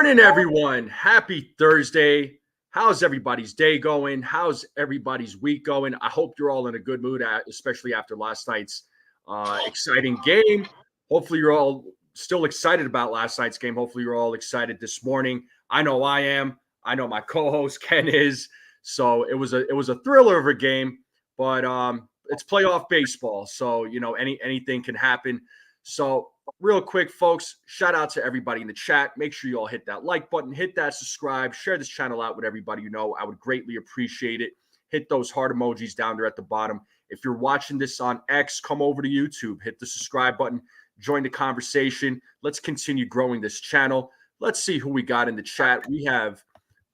morning, everyone. Happy Thursday. How's everybody's day going? How's everybody's week going? I hope you're all in a good mood, especially after last night's exciting game. Hopefully, you're all still excited about last night's game. Hopefully, you're all excited this morning. I know I am. I know my co-host Ken is. So it was a thriller of a game, but it's playoff baseball, so anything can happen. So real quick, folks, shout out to everybody in the chat. Make sure you all hit that like button, hit that subscribe, share this channel out with everybody you know. I would greatly appreciate it. Hit those heart emojis down there at the bottom. If you're watching this on X, come over to YouTube, hit the subscribe button, join the conversation. Let's continue growing this channel. Let's see who we got in the chat. We have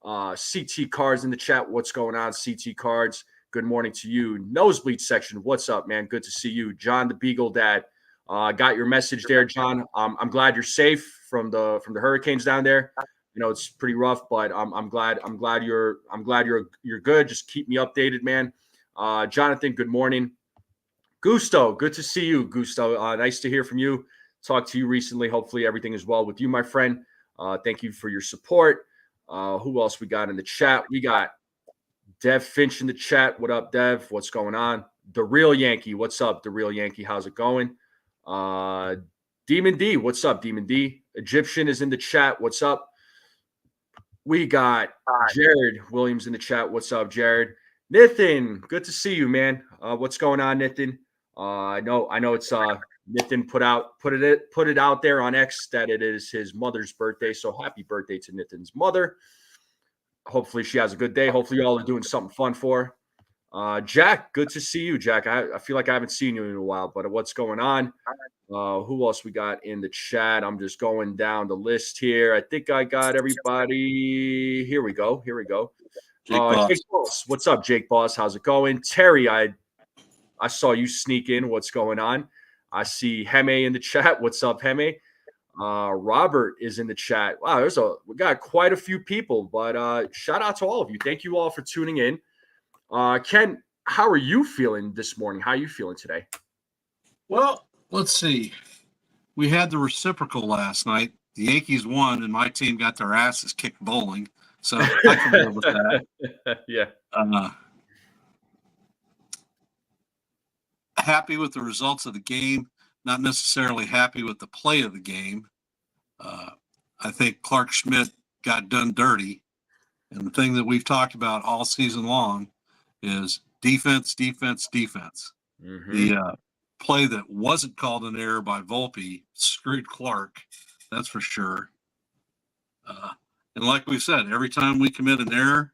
CT Cards in the chat. What's going on, CT Cards? Good morning to you. Nosebleed section, what's up, man? Good to see you. John the Beagle Dad. Got your message there, John. I'm glad you're safe from the hurricanes down there. You know, it's pretty rough, but I'm glad you're good. Just keep me updated, man. Jonathan, good morning. Gusto, good to see you, Gusto. Nice to hear from you. Talked to you recently. Hopefully everything is well with you, my friend. Thank you for your support. Who else we got in the chat? We got Dev Finch in the chat. What up, Dev? What's going on? The Real Yankee. What's up, The Real Yankee? How's it going? Demon D, what's up, Demon D? Egyptian is in the chat. What's up? We got Jared Williams in the chat. What's up, Jared? Nathan, good to see you, man. What's going on, Nathan? I know it's Nathan put it out there on X that it is his mother's birthday. So happy birthday to Nathan's mother. Hopefully she has a good day. Hopefully y'all are doing something fun for her. Jack, good to see you, Jack. I feel like I haven't seen you in a while, but what's going on? Who else we got in the chat? I'm just going down the list here. I think I got everybody. Here we go. Jake Boss. What's up, Jake Boss? How's it going? Terry, I saw you sneak in. What's going on? I see Heme in the chat. What's up, Heme? Robert is in the chat. Wow, we got quite a few people, but shout out to all of you. Thank you all for tuning in. Ken, how are you feeling this morning? How are you feeling today? Well, let's see. We had the reciprocal last night. The Yankees won, and my team got their asses kicked bowling. So I can live with that. Yeah. Happy with the results of the game. Not necessarily happy with the play of the game. I think Clark Schmidt got done dirty. And the thing that we've talked about all season long is defense. Mm-hmm. The play that wasn't called an error by Volpe screwed Clark, that's for sure. And like we said, every time we commit an error,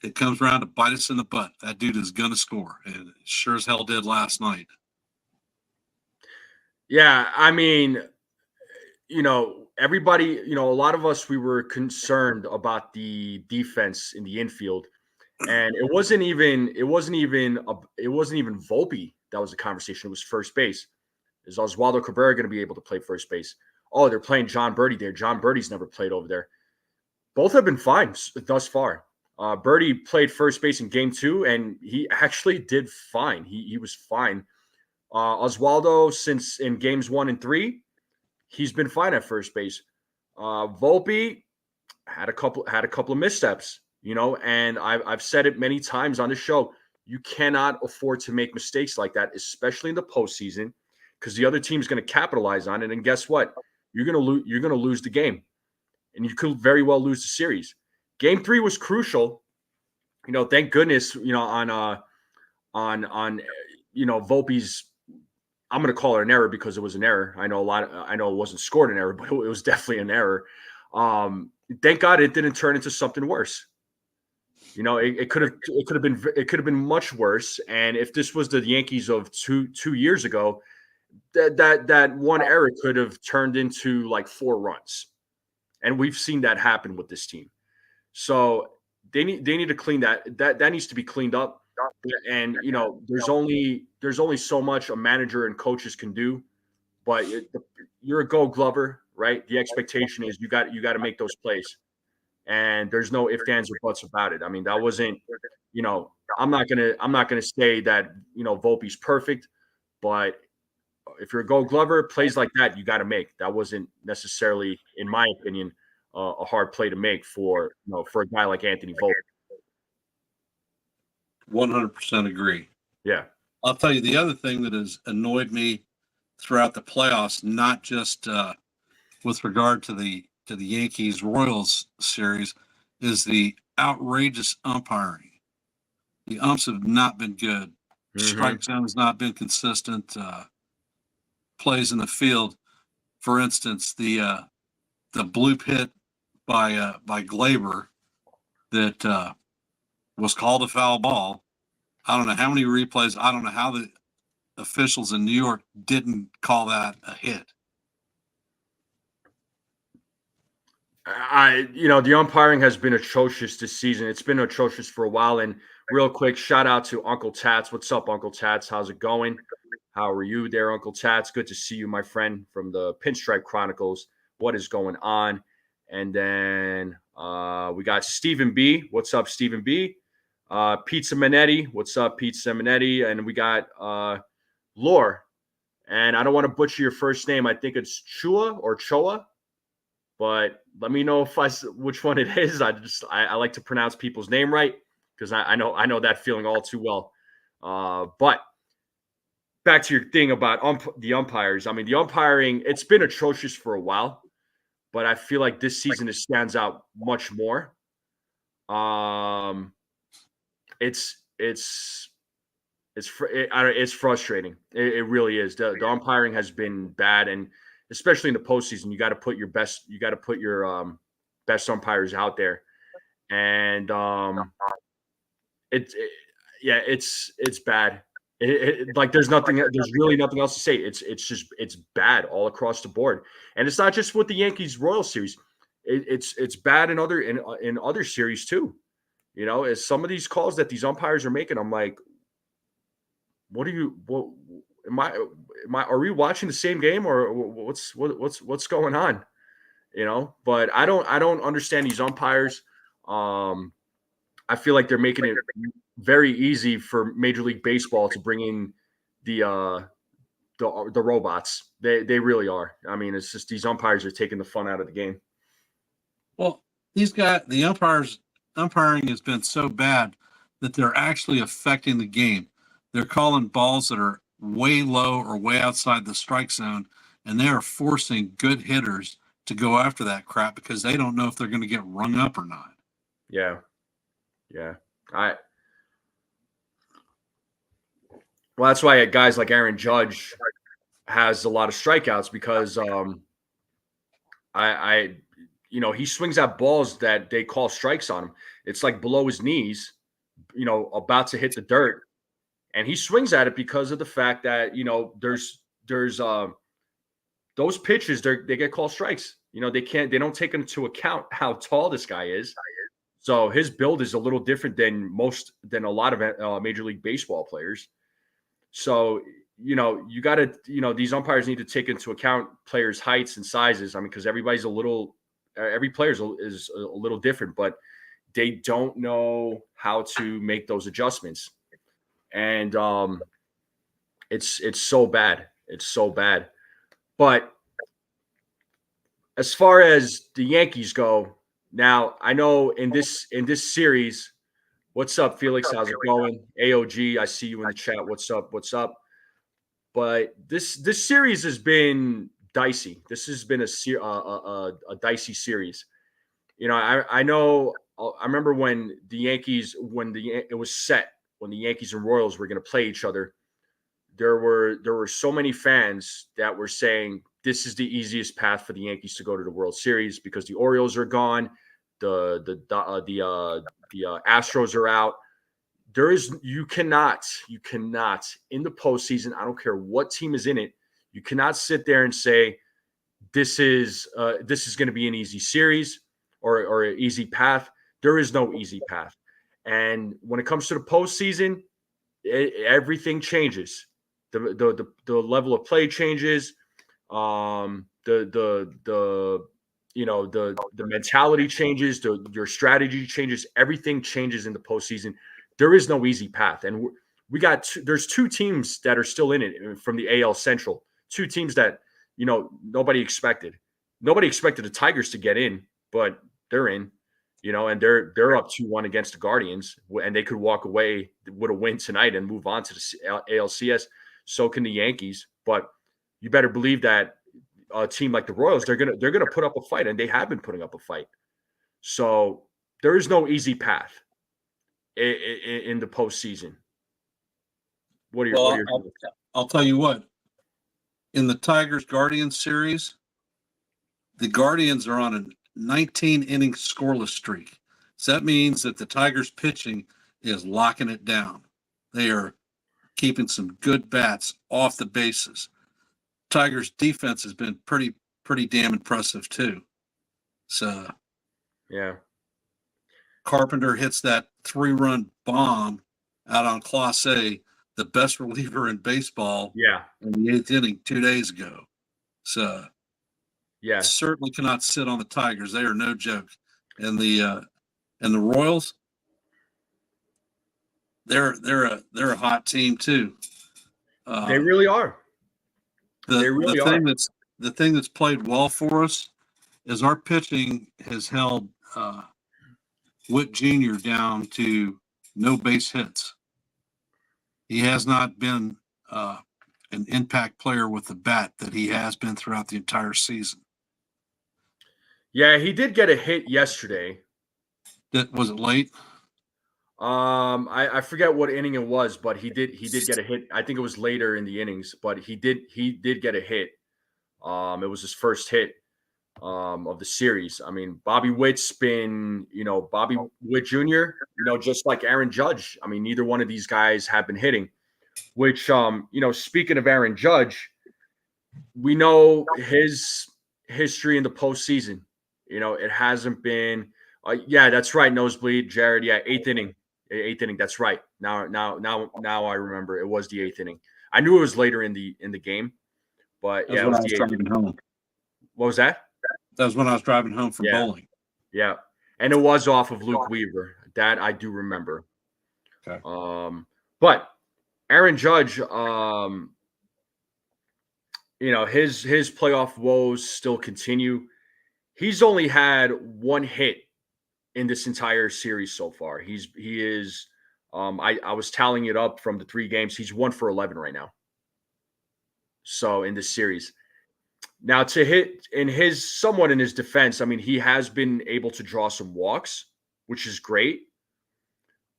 it comes around to bite us in the butt. That dude is going to score, and it sure as hell did last night. Yeah, I mean, everybody, a lot of us, we were concerned about the defense in the infield. And it wasn't even Volpe that was the conversation. It was first base. Is Oswaldo Cabrera going to be able to play first base? Oh, they're playing John Birdie there. John Birdie's never played over there. Both have been fine thus far. Birdie played first base in game 2, and he actually did fine. He was fine. Oswaldo, since in games 1 and 3, he's been fine at first base. Volpe had a couple of missteps. And I've said it many times on the show, you cannot afford to make mistakes like that, especially in the postseason, because the other team's going to capitalize on it. And guess what? You're going to lose the game, and you could very well lose the series. Game 3 was crucial. Thank goodness, on Volpe's, I'm going to call it an error because it was an error. I know it wasn't scored an error, but it was definitely an error. Thank God it didn't turn into something worse. It could have been much worse. And if this was the Yankees of two years ago, that one error could have turned into like 4 runs. And we've seen that happen with this team. So they need to clean that needs to be cleaned up. And there's only so much a manager and coaches can do. But you're a Gold Glover, right? The expectation is you got to make those plays. And there's no ifs, ands, or buts about it. I mean, that wasn't, I'm not gonna say that Volpe's perfect, but if you're a Gold Glover, plays like that you got to make. That wasn't necessarily, in my opinion, a hard play to make for for a guy like Anthony Volpe. 100% agree. Yeah. I'll tell you the other thing that has annoyed me throughout the playoffs, not just with regard to the Yankees Royals series, is the outrageous umpiring. The umps have not been good. Strike zone has not been consistent. Plays in the field, for instance, the bloop hit by Glaber that was called a foul ball. I don't know how many replays. I don't know how the officials in New York didn't call that a hit. The umpiring has been atrocious this season. It's been atrocious for a while. And real quick, shout out to Uncle Tats. What's up, Uncle Tats? How's it going? How are you there, Uncle Tats? Good to see you, my friend, from the Pinstripe Chronicles. What is going on? And then we got Stephen B. What's up, Stephen B? Pizza Minetti. What's up, Pizza Minetti? And we got Lore. And I don't want to butcher your first name. I think it's Chua or Choa. But let me know which one it is. I like to pronounce people's name right because I know that feeling all too well. But back to your thing about the umpires. I mean, the umpiring, it's been atrocious for a while, but I feel like this season it stands out much more. It's frustrating. It really is. The umpiring has been bad, and especially in the postseason, you got to put your best. You got to put your best umpires out there, and it's bad. Like there's really nothing else to say. It's bad all across the board, and it's not just with the Yankees Royals series. It's bad in other series too. As some of these calls that these umpires are making, I'm like, are we watching the same game or what's going on? But I don't understand these umpires. I feel like they're making it very easy for Major League Baseball to bring in the robots. They really are. I mean, it's just these umpires are taking the fun out of the game. Well, the umpiring has been so bad that they're actually affecting the game. They're calling balls that are way low or way outside the strike zone, and they are forcing good hitters to go after that crap because they don't know if they're going to get rung up or not. Yeah. Well, that's why guys like Aaron Judge has a lot of strikeouts because he swings at balls that they call strikes on him. It's like below his knees, about to hit the dirt. And he swings at it because of the fact that, there's those pitches, they get called strikes. They don't take into account how tall this guy is. So his build is a little different than a lot of Major League Baseball players. So, you got to, these umpires need to take into account players' heights and sizes. I mean, because every player is a little different, but they don't know how to make those adjustments. And it's so bad. It's so bad. But as far as the Yankees go, now I know in this series, what's up, Felix? How's it going? AOG, I see you in the chat. What's up? But this series has been dicey. This has been a dicey series. I know. I remember when the Yankees, it was set when the Yankees and Royals were going to play each other. There were so many fans that were saying this is the easiest path for the Yankees to go to the World Series because the Orioles are gone, the Astros are out. You cannot in the postseason. I don't care what team is in it. You cannot sit there and say this is going to be an easy series or an easy path. There is no easy path. And when it comes to the postseason, everything changes. The level of play changes. The mentality changes. Your strategy changes. Everything changes in the postseason. There is no easy path, and there's two teams that are still in it from the AL Central. Two teams that nobody expected. Nobody expected the Tigers to get in, but they're in, and they're up 2-1 against the Guardians, and they could walk away with a win tonight and move on to the ALCS. So can the Yankees, but you better believe that a team like the Royals, they're gonna put up a fight, and they have been putting up a fight. So there is no easy path in the postseason. What are your I'll tell you what. In the Tigers-Guardians series, the Guardians are on a 19-inning scoreless streak. So that means that the Tigers pitching is locking it down. They are keeping some good bats off the bases. Tigers defense has been pretty damn impressive too. So yeah. Carpenter hits that 3-run bomb out on Class A, the best reliever in baseball. Yeah. In the 8th inning 2 days ago. So yeah, certainly cannot sit on the Tigers. They are no joke. And the Royals, they're a hot team too. They really are. The thing that's played well for us is our pitching has held Witt Jr. down to no base hits. He has not been an impact player with the bat that he has been throughout the entire season. Yeah, he did get a hit yesterday. Was it late? I forget what inning it was, but he did get a hit. I think it was later in the innings, but he did get a hit. It was his first hit of the series. I mean, Bobby Witt's been, Bobby Witt Jr., just like Aaron Judge. I mean, neither one of these guys have been hitting, which, speaking of Aaron Judge, we know his history in the postseason. It hasn't been, yeah, that's right. Nosebleed, Jared. Yeah. Eighth inning. That's right. Now I remember it was the 8th inning. I knew it was later in the game, but yeah, it was the 8th inning. Home. What was that? That was when I was driving home from bowling. Yeah. And it was off of Luke Weaver. That I do remember. Okay. But Aaron Judge, his playoff woes still continue. He's only had one hit in this entire series so far. He is I was tallying it up from the 3 games. He's 1 for 11 right now. So in this series. Now to hit somewhat in his defense, I mean, he has been able to draw some walks, which is great.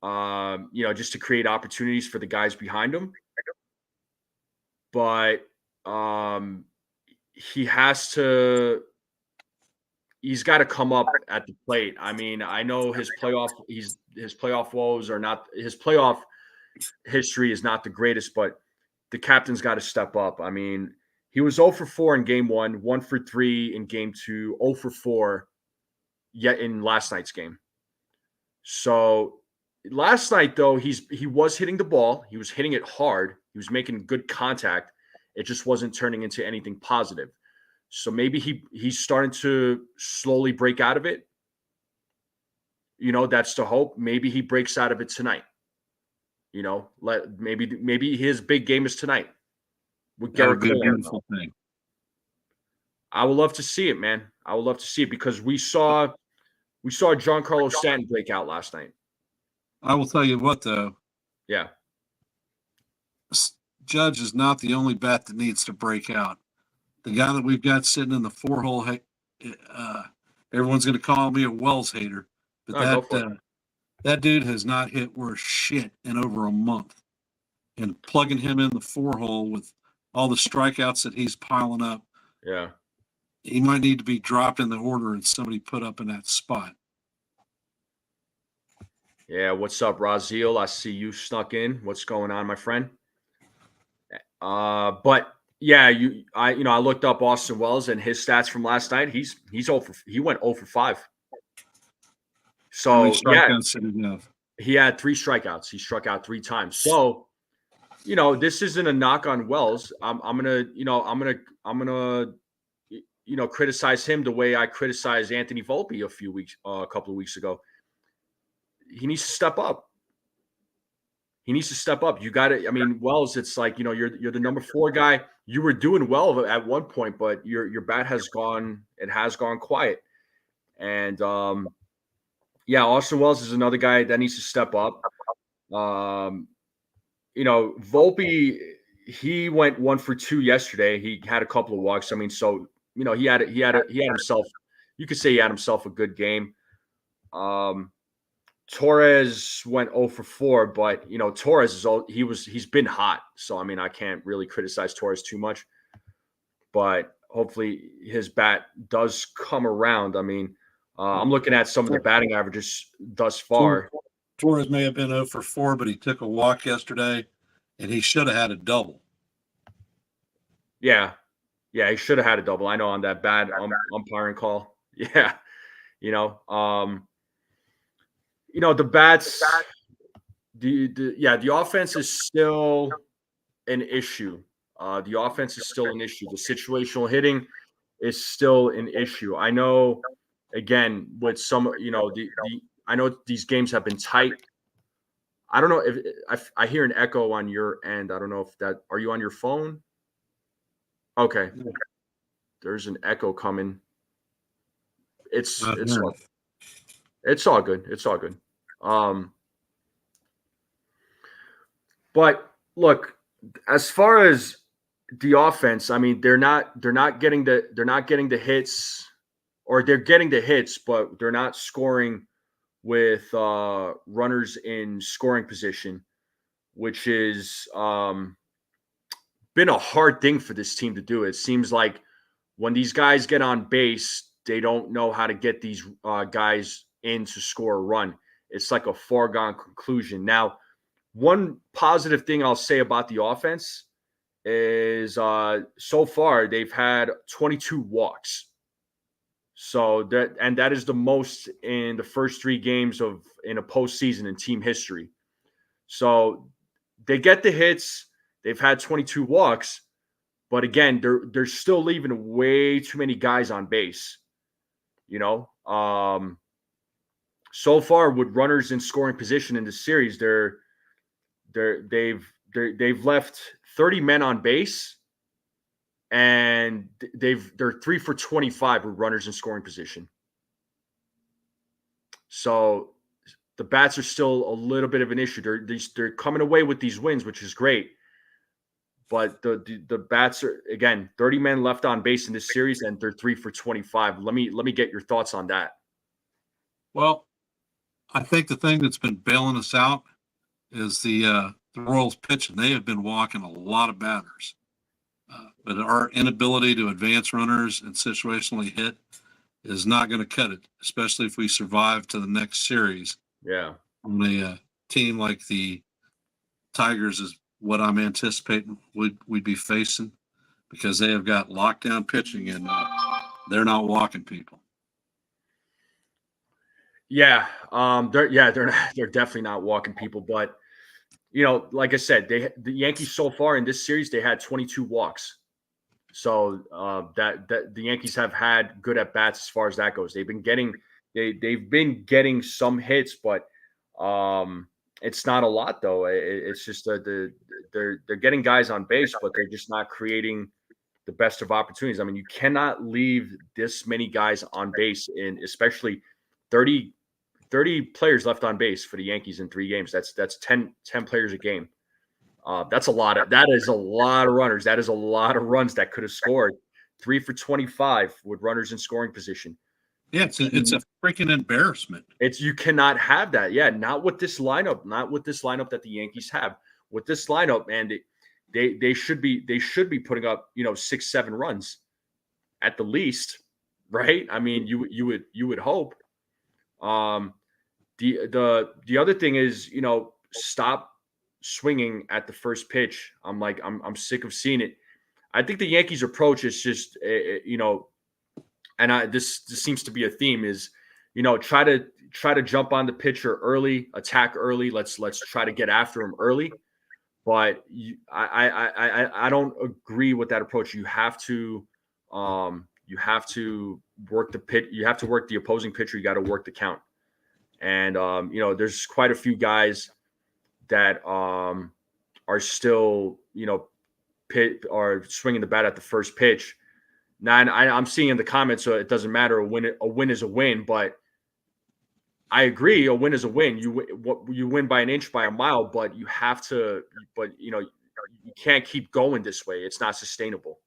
Just to create opportunities for the guys behind him. But he's got to come up at the plate. I mean, I know his playoff woes are not, his playoff history is not the greatest, but the captain's got to step up. I mean, he was 0 for 4 in game 1, 1 for 3 in game 2, 0 for 4 yet in last night's game. So last night, though, he was hitting the ball. He was hitting it hard. He was making good contact. It just wasn't turning into anything positive. So maybe he's starting to slowly break out of it. That's the hope. Maybe he breaks out of it tonight. Maybe his big game is tonight. With Garrett Cole. I would love to see it, man. I would love to see it because we saw Giancarlo Stanton break out last night. I will tell you what, though. Yeah. Judge is not the only bat that needs to break out. The guy that we've got sitting in the 4-hole, everyone's going to call me a Wells hater, but that dude has not hit worth shit in over a month. And plugging him in the 4-hole with all the strikeouts that he's piling up, yeah, he might need to be dropped in the order and somebody put up in that spot. Yeah, what's up, Raziel? I see you snuck in. What's going on, my friend? But yeah, I looked up Austin Wells and his stats from last night. He went 0 for 5. So yeah, he had 3 strikeouts. He struck out 3 times. So, this isn't a knock on Wells. I'm gonna criticize him the way I criticized Anthony Volpe a couple of weeks ago. He needs to step up. You got to. I mean, Wells. It's like you're the number 4 guy. You were doing well at one point, but your bat has gone. It has gone quiet. And Austin Wells is another guy that needs to step up. Volpe, he went 1 for 2 yesterday. He had a couple of walks. I mean, so he had himself. You could say he had himself a good game. Torres went 0 for 4, but Torres he's been hot. So I mean, I can't really criticize Torres too much. But hopefully his bat does come around. I mean, I'm looking at some of the batting averages thus far. Torres may have been 0 for 4, but he took a walk yesterday, and he should have had a double. Yeah, he should have had a double. I know on that bad umpiring call. Yeah, the bats. The offense is still an issue. The offense is still an issue. The situational hitting is still an issue. I know, again, with some, I know these games have been tight. I don't know if I hear an echo on your end. I don't know if are you on your phone? Okay. There's an echo coming. It's all good. It's all good. But look, as far as the offense, I mean, they're not getting the hits, or they're getting the hits, but they're not scoring with runners in scoring position, which is been a hard thing for this team to do. It seems like when these guys get on base, they don't know how to get these guys in to score a run. It's like a foregone conclusion. Now, one positive thing I'll say about the offense is so far they've had 22 walks. So that is the most in the first 3 games in a postseason in team history. So they get the hits. They've had 22 walks, but again, they're still leaving way too many guys on base. So far with runners in scoring position in the series, they've left 30 men on base, and they're 3 for 25 with runners in scoring position. So the bats are still a little bit of an issue. They're coming away with these wins, which is great. But the bats are, again, 30 men left on base in this series, and they're 3 for 25. Let me get your thoughts on that. Well, I think the thing that's been bailing us out is the Royals pitching. They have been walking a lot of batters. But our inability to advance runners and situationally hit is not going to cut it, especially if we survive to the next series. Yeah. On a team like the Tigers is what I'm anticipating we'd be facing, because they have got lockdown pitching, and they're not walking people. Yeah, they're definitely not walking people. But like I said, the Yankees so far in this series, they had 22 walks. So that the Yankees have had good at bats as far as that goes. They've been getting some hits, but it's not a lot though. It's just they're getting guys on base, but they're just not creating the best of opportunities. I mean, you cannot leave this many guys on base, in especially 30 players left on base for the Yankees in 3 games. That's 10 players a game. That's a lot. That is a lot of runners. That is a lot of runs that could have scored. 3 for 25 with runners in scoring position. Yeah, it's a freaking embarrassment. You cannot have that. Yeah, not with this lineup. Not with this lineup that the Yankees have. With this lineup, man, they should be putting up 6-7 runs at the least, right? I mean, you would hope. The other thing is, stop swinging at the first pitch. I'm sick of seeing it. I think the Yankees' approach is just, and this seems to be a theme, is, try to jump on the pitcher early, attack early. Let's try to get after him early. But I don't agree with that approach. You have to work the pitch. You have to work the opposing pitcher. You got to work the count. And there's quite a few guys that are still are swinging the bat at the first pitch, Now, I'm seeing in the comments, so it doesn't matter. A win is a win, but I agree. A win is a win. You win by an inch, by a mile, but you have to. But you can't keep going this way. It's not sustainable.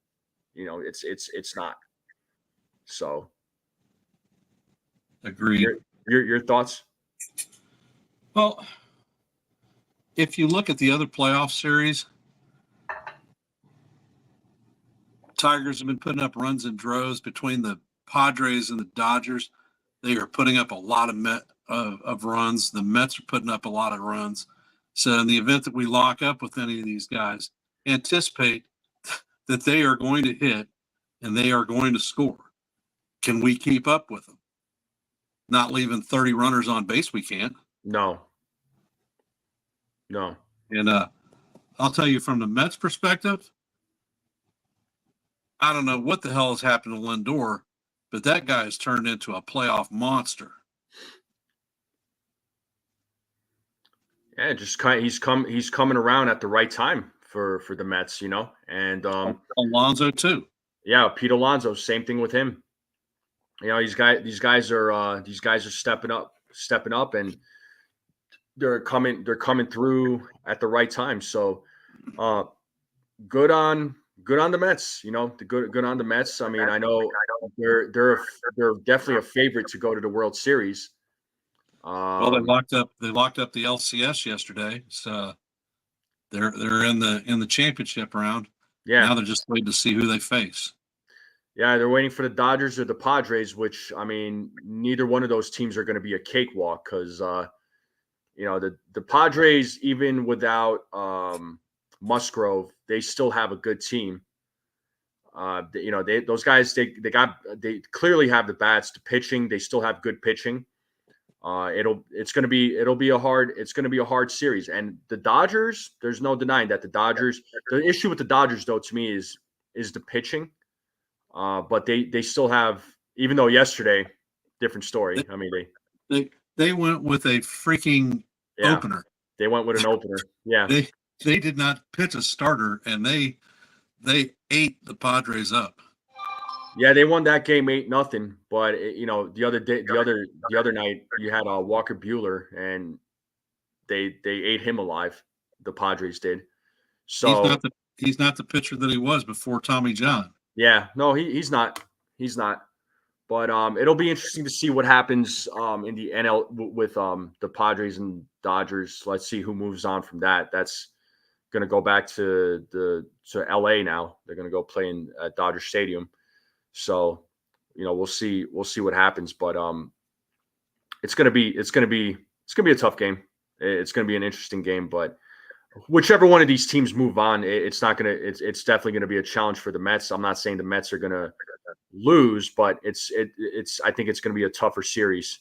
It's not. So, Agreed. Your thoughts? Well, if you look at the other playoff series, Tigers have been putting up runs in droves between the Padres and the Dodgers. They are putting up a lot of runs. The Mets are putting up a lot of runs. So in the event that we lock up with any of these guys, anticipate that they are going to hit and they are going to score. Can we keep up with them? Not leaving 30 runners on base, we can't. No. And I'll tell you from the Mets perspective, I don't know what the hell has happened to Lindor, but that guy has turned into a playoff monster. Yeah, he's coming around at the right time for the Mets, and Alonso too. Yeah, Pete Alonso, same thing with him. These guys are stepping up, and they're coming through at the right time. So, good on the Mets. Good on the Mets. I mean, I know they're definitely a favorite to go to the World Series. Well, they locked up the LCS yesterday, so they're in the championship round. Yeah. Now they're just waiting to see who they face. Yeah, they're waiting for the Dodgers or the Padres, which, I mean, neither one of those teams are going to be a cakewalk because, the Padres, even without Musgrove, they still have a good team. Those guys, they clearly have the bats, the pitching. They still have good pitching. It'll be a hard series. And the Dodgers, there's no denying that the issue with the Dodgers, though, to me is the pitching. But they still have, even though yesterday, different story. I mean, they went with a freaking opener. They went with an opener. Yeah. They did not pitch a starter, and they ate the Padres up. Yeah, they won that game 8-0. But the other night you had Walker Buehler, and they ate him alive. The Padres did. So he's not the pitcher that he was before Tommy John. Yeah, no, he's not. He's not. But it'll be interesting to see what happens in the NL with the Padres and Dodgers. Let's see who moves on from that. That's going to go back to LA now. They're going to go play in Dodger Stadium. So, we'll see what happens. But it's going to be a tough game. It's going to be an interesting game. But whichever one of these teams move on, it's definitely going to be a challenge for the Mets. I'm not saying the Mets are going to lose, but I think it's going to be a tougher series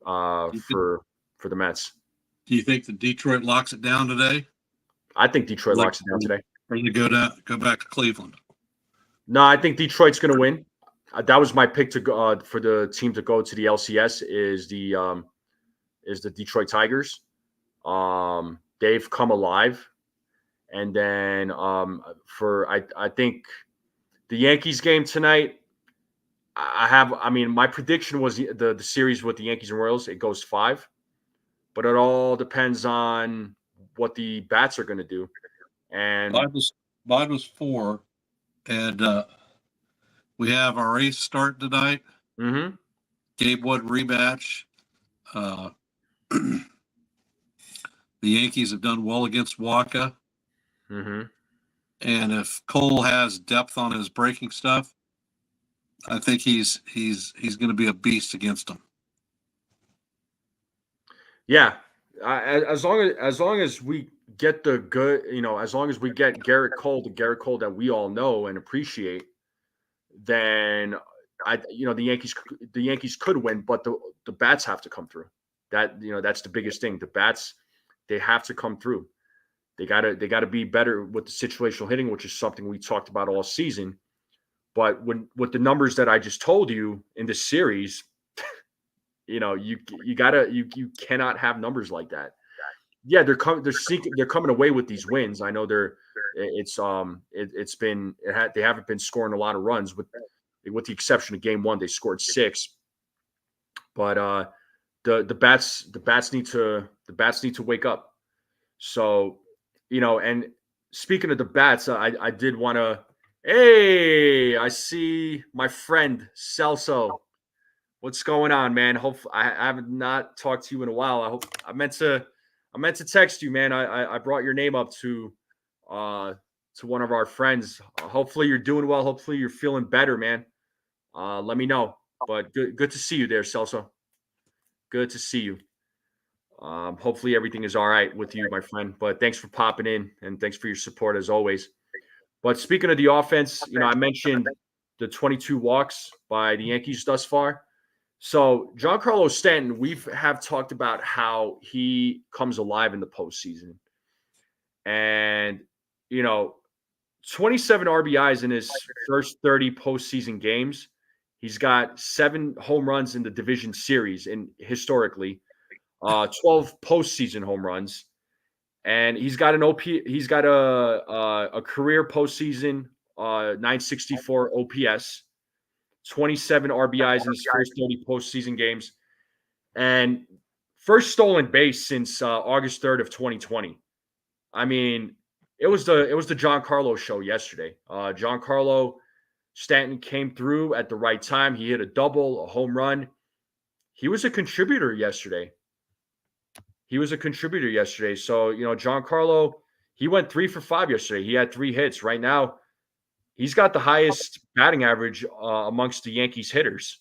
for the Mets. Do you think that Detroit locks it down today? I think Detroit locks it down today. Or they go back to Cleveland? No, I think Detroit's going to win. That was my pick to go for the team to go to the LCS is the Detroit Tigers. They've come alive, and then I think the Yankees game tonight. My prediction was the series with the Yankees and Royals. It goes 5, but it all depends on what the bats are going to do. And mine was 4, and we have our ace start tonight. Mm-hmm. Gabe Wood rematch. The Yankees have done well against Waka. Mm-hmm. And if Cole has depth on his breaking stuff, I think he's going to be a beast against them. Yeah, as long as we get the good, as long as we get Garrett Cole, the Garrett Cole that we all know and appreciate, then the Yankees could win, but the bats have to come through. That's the biggest thing. The bats, they have to come through. They gotta be better with the situational hitting, which is something we talked about all season. But with the numbers that I just told you in this series, you cannot have numbers like that. yeah, they're coming away with these wins. I know they haven't been scoring a lot of runs with the exception of game one. They scored 6, but the bats need to wake up. So, and speaking of the bats, I did want to. Hey, I see my friend Celso. What's going on, man? I have not talked to you in a while. I meant to text you, man. I brought your name up to one of our friends. Hopefully you're doing well. Hopefully you're feeling better, man. Let me know. But good to see you there, Celso. Good to see you. Hopefully everything is all right with you, my friend. But thanks for popping in and thanks for your support as always. But speaking of the offense, I mentioned the 22 walks by the Yankees thus far. So Giancarlo Stanton, have talked about how he comes alive in the postseason, and 27 RBIs in his first 30 postseason games. He's got 7 home runs in the division series, and historically, 12 postseason home runs, and he's got He's got a career postseason 964 OPS. 27 RBIs in his first 30 postseason games, and first stolen base since August 3rd of 2020. I mean, it was the Giancarlo show yesterday. Giancarlo Stanton came through at the right time. He hit a double, a home run. He was a contributor yesterday. So, Giancarlo, he went 3 for 5 yesterday. He had 3 hits. Right now, he's got the highest batting average amongst the Yankees hitters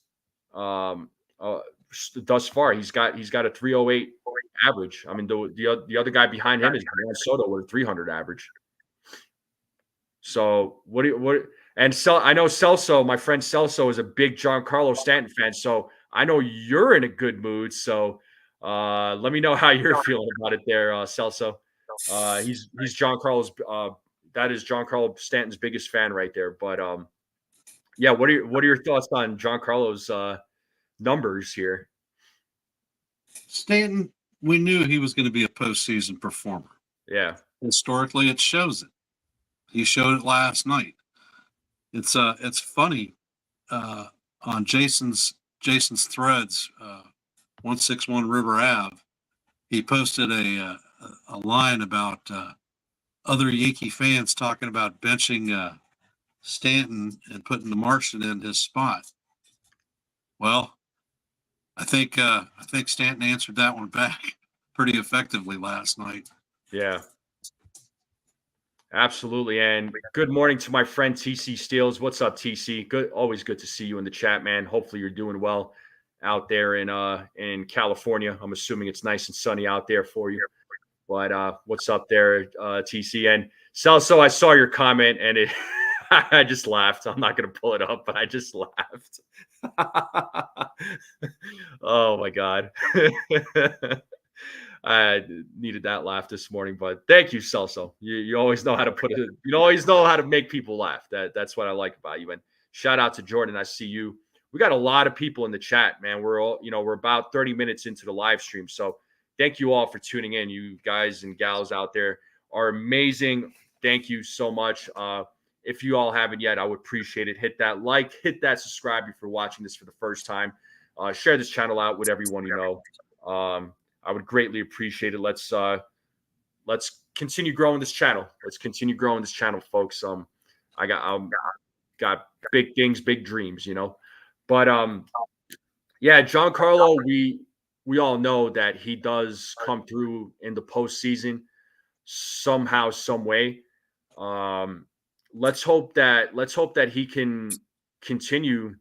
thus far. He's got a 308 average. I mean, the other guy behind him is Juan Soto with a 300 average. So what? And I know Celso, my friend Celso, is a big Giancarlo Stanton fan. So I know you're in a good mood. So let me know how you're feeling about it there, Celso. He's Giancarlo's. That is Giancarlo Stanton's biggest fan right there. But yeah, what are your thoughts on Giancarlo's numbers here? Stanton, we knew he was going to be a postseason performer. Yeah. Historically, it shows it. He showed it last night. It's funny on Jason's threads, 161 River Ave. He posted a line about other Yankee fans talking about benching Stanton and putting the Martian in his spot. Well, I think Stanton answered that one back pretty effectively last night. Yeah. Absolutely. And good morning to my friend TC Steels. What's up, TC? Always good to see you in the chat, man. Hopefully you're doing well out there in California. I'm assuming it's nice and sunny out there for you. But what's up there, TC? And Celso, I saw your comment and I just laughed. I'm not going to pull it up, but I just laughed. Oh my God. I needed that laugh this morning, but thank you, Celso. You always know how to put it. You always know how to make people laugh. That's what I like about you. And shout out to Jordan. I see you. We got a lot of people in the chat, man. We're about 30 minutes into the live stream. So thank you all for tuning in. You guys and gals out there are amazing. Thank you so much. If you all haven't yet, I would appreciate it. Hit that like, hit that subscribe if you're watching this for the first time. Share this channel out with everyone you know. I would greatly appreciate it. Let's continue growing this channel. Folks. I got big things, big dreams, But yeah, Giancarlo, we all know that he does come through in the postseason somehow, some way. Let's hope that he can continue,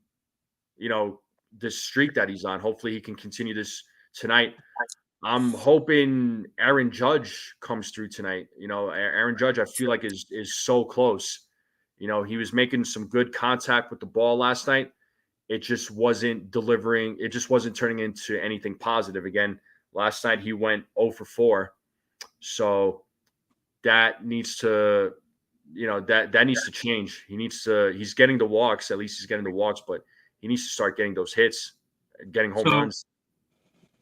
this streak that he's on. Hopefully he can continue this tonight. I'm hoping Aaron Judge comes through tonight. Aaron Judge, I feel like is so close. He was making some good contact with the ball last night. It just wasn't delivering. It just wasn't turning into anything positive. Again, last night he went 0 for 4. So that needs to, that needs to change. He's getting the walks. At least he's getting the walks, but he needs to start getting those hits, getting home runs.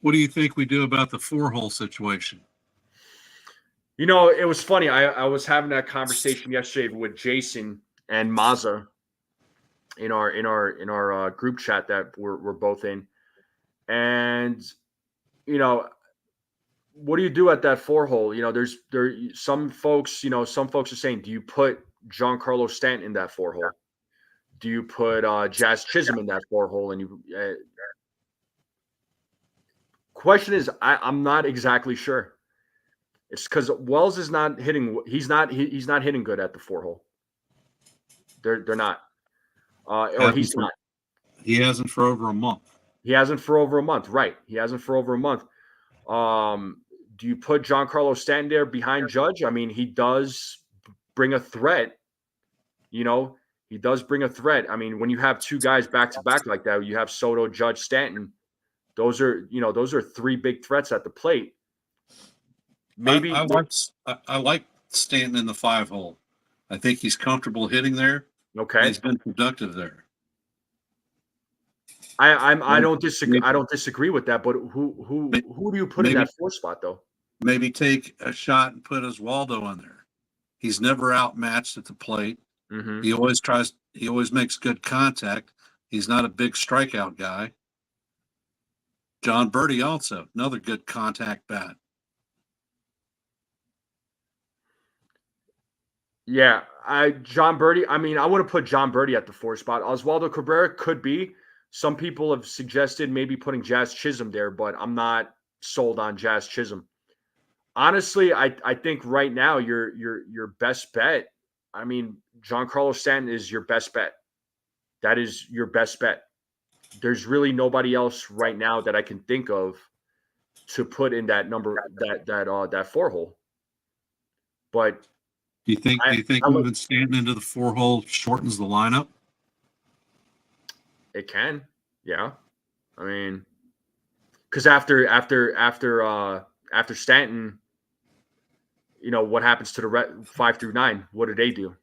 What do you think we do about the 4-hole situation? It was funny. I was having that conversation yesterday with Jason and Maza in our group chat that we're both in, and you know, what do you do at that 4 hole? Some folks. Some folks are saying, do you put Giancarlo Stanton in that 4 hole? Do you put Jazz Chisholm in that 4 hole? And you question is, I'm not exactly sure. It's because Wells is not hitting. He's not hitting good at the 4 hole. They're not, or he's not. He hasn't for over a month. He hasn't for over a month, right? He hasn't for over a month. Do you put Giancarlo Stanton there behind Judge? I mean, he does bring a threat. He does bring a threat. I mean, when you have two guys back to back like that, you have Soto, Judge, Stanton. Those are three big threats at the plate. Maybe I like Stanton in the 5 hole. I think he's comfortable hitting there. Okay, he's been productive there. I don't disagree. I don't disagree with that. But who do you put in that 4 spot though? Maybe take a shot and put Oswaldo in there. He's never outmatched at the plate. Mm-hmm. He always makes good contact. He's not a big strikeout guy. John Birdie also, another good contact bat. Yeah, John Birdie. I mean, I would have put John Birdie at the 4 spot. Oswaldo Cabrera could be. Some people have suggested maybe putting Jazz Chisholm there, but I'm not sold on Jazz Chisholm. Honestly, I think right now your best bet. I mean, Giancarlo Stanton is your best bet. That is your best bet. There's really nobody else right now that I can think of to put in that that 4 hole. But do you think moving Stanton into the 4 hole shortens the lineup? It can, yeah. I mean, because after Stanton, what happens to the 5 through 9? What do they do?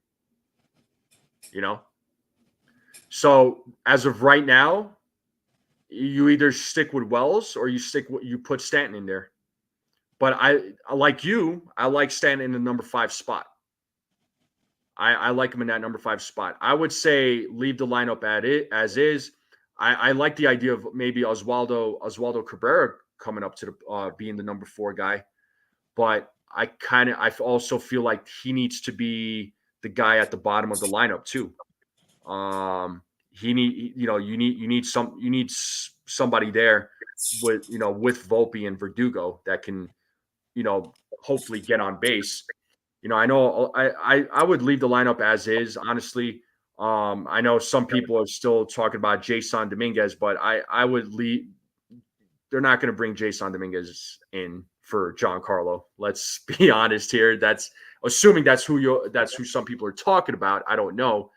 So as of right now, you either stick with Wells or you put Stanton in there. But I like Stanton in the number 5 spot. I like him in that number 5 spot. I would say leave the lineup as is. I like the idea of maybe Oswaldo Cabrera coming up to the being the number 4 guy, but I also feel like he needs to be the guy at the bottom of the lineup too. You need somebody there with Volpe and Verdugo that can hopefully get on base. I know I would leave the lineup as is, honestly. I know some people are still talking about Jason Dominguez, but I would leave. They're not going to bring Jason Dominguez in for Giancarlo. Let's be honest here. That's assuming that's who some people are talking about. I don't know.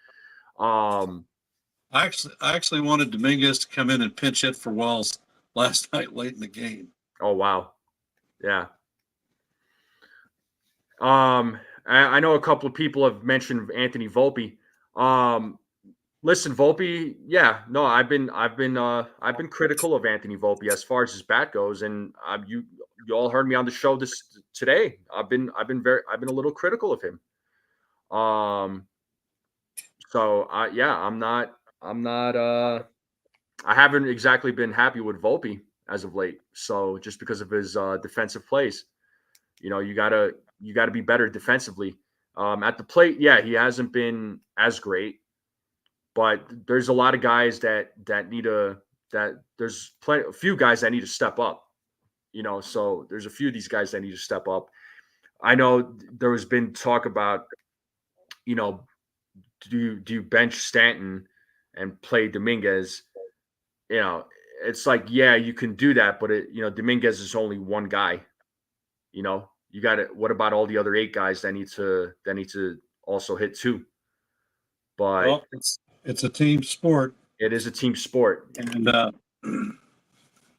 I actually wanted Dominguez to come in and pinch hit for Wells last night late in the game. Oh wow, yeah. I know a couple of people have mentioned Anthony Volpe. Listen, Volpe, yeah, no, I've been critical of Anthony Volpe as far as his bat goes, and you all heard me on the show today. I've been a little critical of him. So I haven't exactly been happy with Volpe as of late. So just because of his defensive plays, you gotta be better defensively. At the plate, yeah, he hasn't been as great. But there's a lot of guys there's a few guys that need to step up, so there's a few of these guys that need to step up. I know there has been talk about, do you bench Stanton and play Dominguez? It's like, yeah, you can do that, but Dominguez is only one guy, you got it. What about all the other 8 guys that need to also hit too? But well, it's a team sport. It is a team sport. And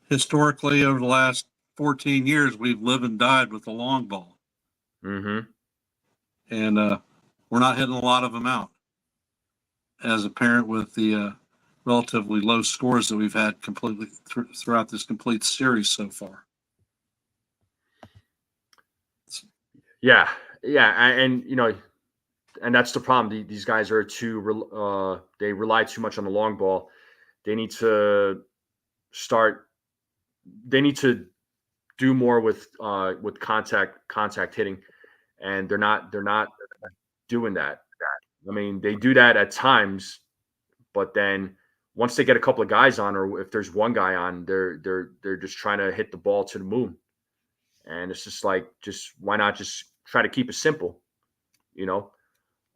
historically, over the last 14 years, we've lived and died with the long ball. Mm-hmm. And we're not hitting a lot of them out, as apparent with the relatively low scores that we've had completely throughout this complete series so far. Yeah, yeah, and and that's the problem. These guys are they rely too much on the long ball. They need to start. They need to do more with contact hitting, and they're not doing that. I mean, they do that at times, but then once they get a couple of guys on, or if there's one guy on, they're just trying to hit the ball to the moon, and it's just like, just why not just try to keep it simple, you know?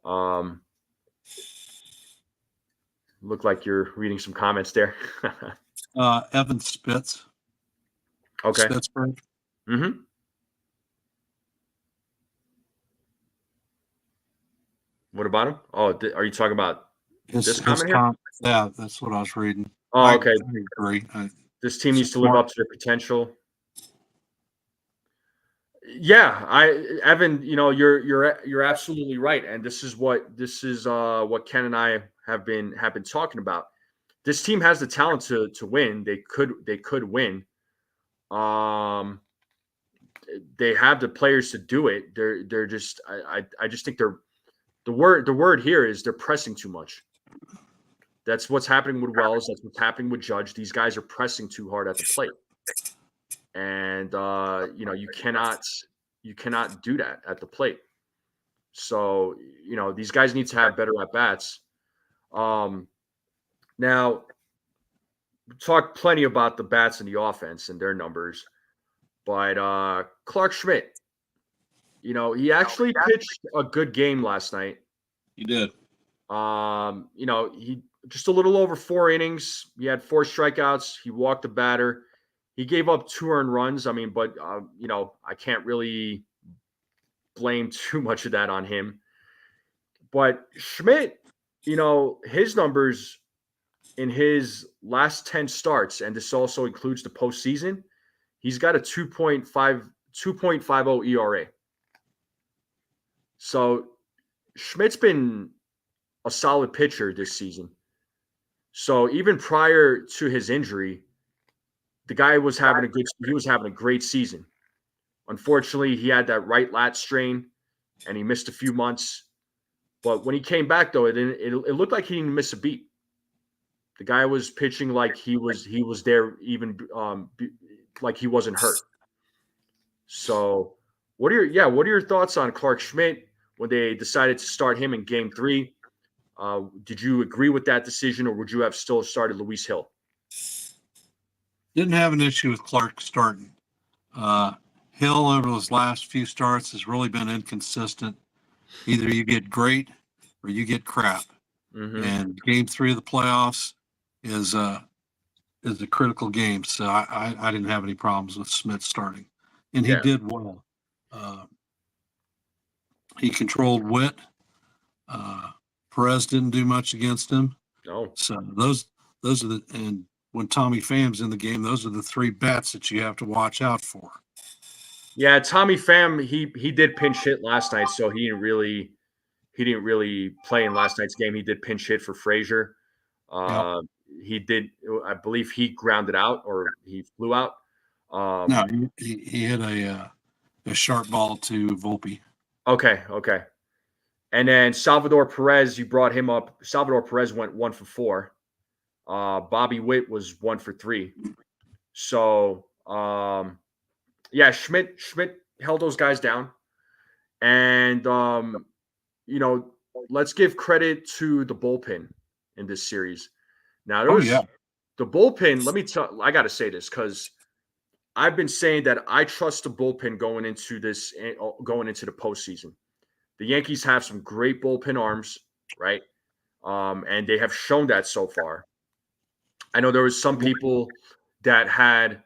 Um, Look like you're reading some comments there. Evan Spitz, Okay. Spitzberg. Mm-hmm. What about him? Oh, are you talking about this comment here? Yeah, that's what I was reading. Oh, I okay. agree. This team needs to live up to their potential. Yeah, Evan, you're absolutely right, and this is what Ken and I have been talking about. This team has the talent to win. They could win. Um, they have the players to do it. They're just I just think the word here is they're pressing too much. That's what's happening with Wells. That's what's happening with Judge. These guys are pressing too hard at the plate, and you cannot do that at the plate. So these guys need to have better at bats. Now, we talked plenty about the bats and the offense and their numbers, but Clark Schmidt, he actually pitched a good game last night. He did. He just a little over 4 innings. He had 4 strikeouts. He walked the batter. He gave up 2 earned runs. I mean, but I can't really blame too much of that on him. But Schmidt, his numbers in his last 10 starts, and this also includes the postseason, he's got a 2.50 ERA. So Schmidt's been a solid pitcher this season. So even prior to his injury, the guy was having a great season. Unfortunately, he had that right lat strain, and he missed a few months. But when he came back, though, it looked like he didn't miss a beat. The guy was pitching like he was there, even like he wasn't hurt. So, what are your thoughts on Clark Schmidt when they decided to start him in Game 3? Did you agree with that decision, or would you have still started Luis Hill? Didn't have an issue with Clark starting. Hill over those last few starts has really been inconsistent. Either you get great or you get crap. Mm-hmm. And Game 3 of the playoffs is a critical game. So I didn't have any problems with Smith starting, and he did well. He controlled Witt. Perez didn't do much against him. No. So those are and when Tommy Pham's in the game, those are the 3 bats that you have to watch out for. Yeah, Tommy Pham, he did pinch hit last night, so he didn't really play in last night's game. He did pinch hit for Frazier. He did, I believe he grounded out, or he flew out. No, he hit a sharp ball to Volpe. Okay. And then Salvador Perez, you brought him up. Salvador Perez went 1 for 4. Bobby Witt was 1 for 3. So, Schmidt held those guys down. And, let's give credit to the bullpen in this series. Now, the bullpen, I got to say this because I've been saying that I trust the bullpen going into the postseason. The Yankees have some great bullpen arms, right? And they have shown that so far. I know there was some people that had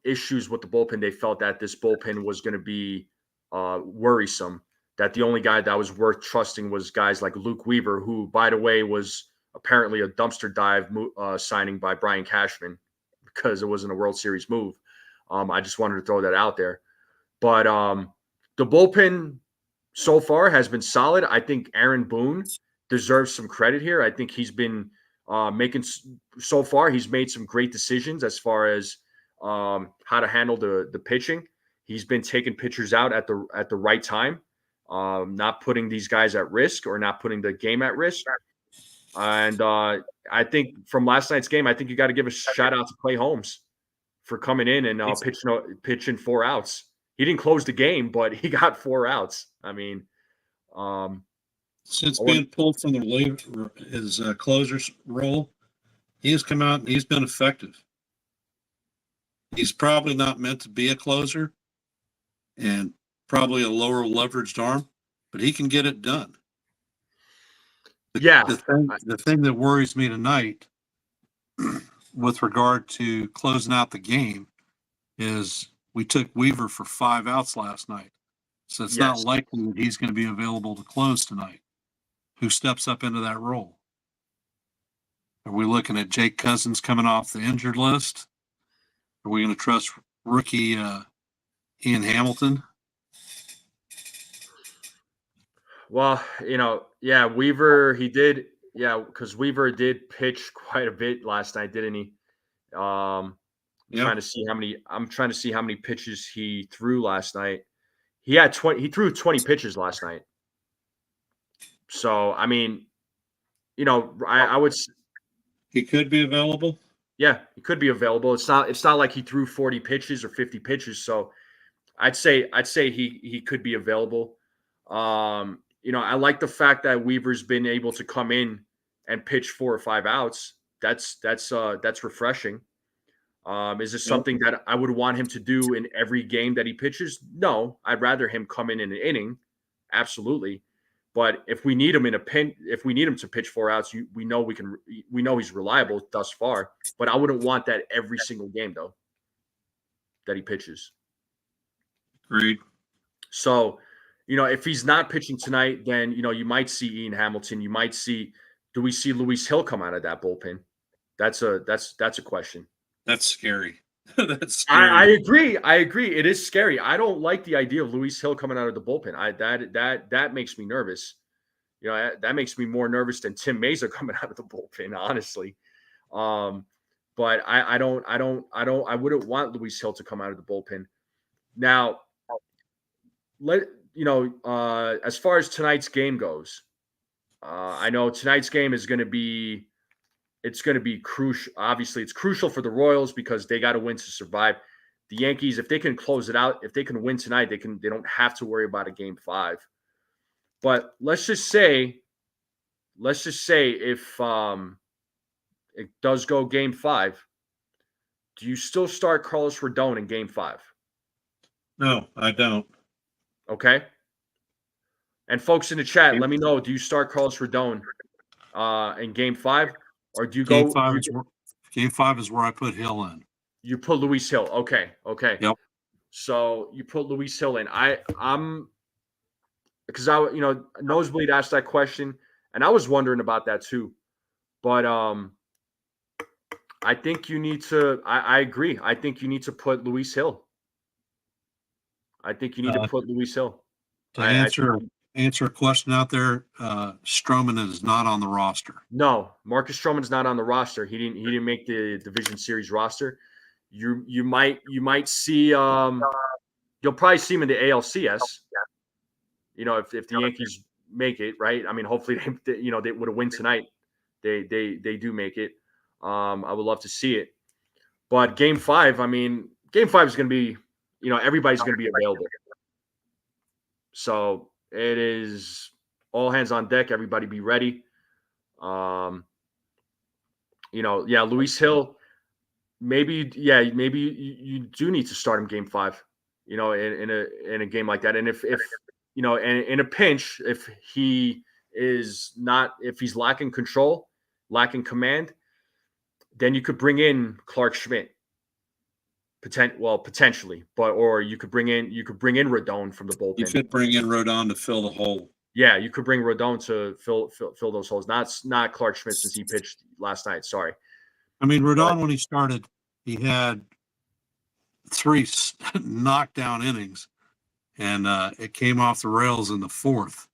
issues with the bullpen. They felt that this bullpen was going to be worrisome, that the only guy that was worth trusting was guys like Luke Weaver, who, by the way, was apparently a dumpster dive signing by Brian Cashman because it wasn't a World Series move. I just wanted to throw that out there. But the bullpen so far has been solid. I think Aaron Boone deserves some credit here. I think he's been he's made some great decisions as far as how to handle the pitching. He's been taking pitchers out at the right time, not putting these guys at risk or not putting the game at risk. And I think from last night's game, I think you got to give a shout out to Clay Holmes for coming in and pitching 4 outs. He didn't close the game, but he got 4 outs. I mean, since being pulled from his closer's role, he has come out and he's been effective. He's probably not meant to be a closer and probably a lower leveraged arm, but he can get it done. The thing that worries me tonight with regard to closing out the game is we took Weaver for 5 outs last night. So it's not likely that he's going to be available to close tonight. Who steps up into that role? Are we looking at Jake Cousins coming off the injured list? Are we going to trust rookie Ian Hamilton? Well, Weaver, he did. Yeah, because Weaver did pitch quite a bit last night, didn't he? I'm trying to see how many pitches he threw last night. He had 20. He threw 20 pitches last night. So I mean, I would. He could be available. Yeah, he could be available. It's not like he threw 40 pitches or 50 pitches. So I'd say he could be available. I like the fact that Weaver's been able to come in and pitch 4 or 5 outs. That's refreshing. Is this something that I would want him to do in every game that he pitches? No, I'd rather him come in an inning. Absolutely. But if we need him if we need him to pitch 4 outs, we know he's reliable thus far. But I wouldn't want that every single game though that he pitches. Agreed. So, if he's not pitching tonight, then you might see Ian Hamilton. Do we see Luis Hill come out of that bullpen? That's a question. That's scary. That's scary. I agree. It is scary. I don't like the idea of Luis Hill coming out of the bullpen. That makes me nervous. That makes me more nervous than Tim Mesa coming out of the bullpen, honestly. But I wouldn't want Luis Hill to come out of the bullpen. Now, as far as tonight's game goes, I know tonight's game is going to be. It's going to be crucial. Obviously, it's crucial for the Royals because they got to win to survive. The Yankees, if they can close it out, if they can win tonight, they don't have to worry about a game 5. But let's just say if it does go game 5, do you still start Carlos Rodon in game 5? No, I don't. Okay. And folks in the chat, let me know. Do you start Carlos Rodon in game 5? Or do you Game 5 is where I put Hill in. You put Luis Hill. Okay. Yep. So you put Luis Hill in. I'm because Nosebleed asked that question, and I was wondering about that too. But I think you need to. I agree. I think you need to put Luis Hill. I think you need to put Luis Hill. To answer a question out there, Stroman is not on the roster. No, Marcus Stroman's not on the roster. He didn't make the Division Series roster. You might see you'll probably see him in the ALCS. If the Yankees make it, right? I mean, hopefully they would have win tonight. They do make it. I would love to see it. But game 5, I mean, game 5 is going to be, everybody's going to be available. So it is all hands on deck. Everybody be ready. Luis Hill, maybe you do need to start him game 5, in a game like that. And if in a pinch, if he's lacking control, lacking command, then you could bring in Clark Schmidt. Potentially, or you could bring in Rodon from the bullpen. You could bring in Rodon to fill the hole. Yeah, you could bring Rodon to fill those holes. Not Clark Schmidt since he pitched last night. Sorry. I mean, Rodon when he started, he had 3 knockdown innings, and it came off the rails in the 4th.